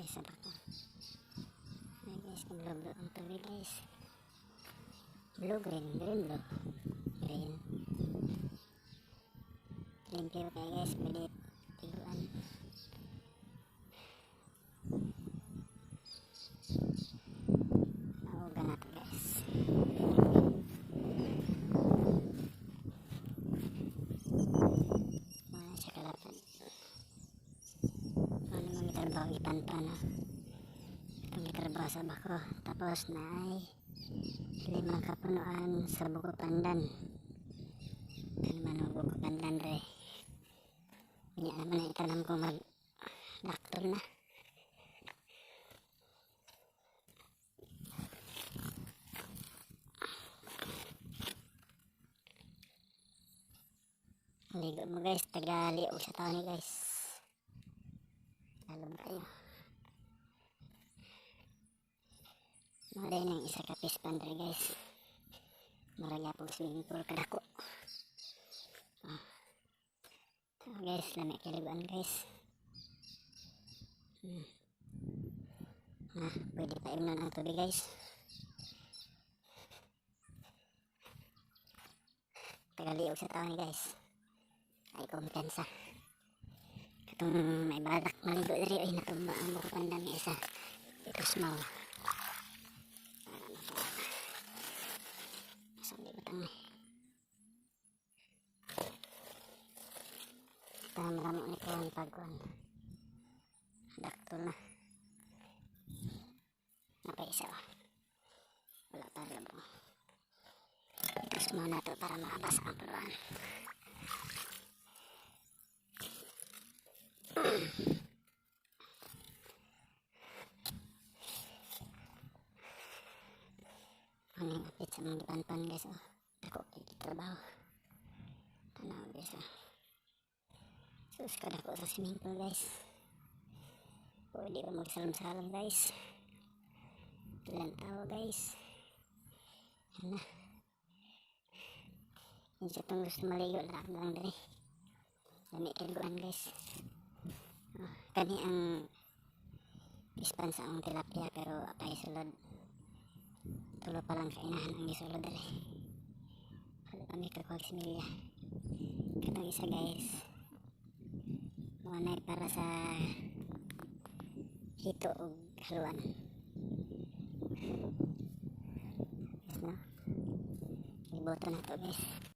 guys sa bako. Ay guys, blue ang tubig guys. Blue, green, green, blue. Green. Limpyo kayo guys, pwede tiguan. Nauga na to guys. Mga siya kalapan. Ano mga trabaho ipanpan na. Itong trabaho sa bako. Tapos na ay 5 kapunuan sa buko pandan. Ano man ang buko pandan re. Kanya naman ang itanam ko mag-daktol na. Ligo mo guys, taga-liog sa tao ni guys. Lalo ba kayo? Maday ng isa ka fish pond rin guys. Maragya po swimming pool kadako. So guys, lamig kiliguan guys. Pwede pa imnon ang tubig guys. Taga-liog sa tao ni guys. Ay kumpensa. Katong may badak maligo diri ay natumba ang buko pandan ni isa. Ito small. Sabi batang ni. Maramo ni ko ang pagkuhan. Daktol na. Napaisa ba? Wala pa labo. Ito small na to para makabasa ang puluhan. Ano yung apit sa mga dipanpan guys, oh. Dako trabaho. Tanaw guys, oh. Sus kadako sa swimming pool guys. Pwede ba magsalam-salam guys. Ilang tao guys. Yan na. Yung sa itong gusto maligo lang dali. Dami kiliguan guys. Oh, kani ang ispan sa ang tilapia pero apay sulod. Tulo pa lang kainahan ang isulod dali. Wala kami kakuha similya. Katong isa guys. Manay para sa hito o haluan. Yes, no? Iboto na to guys.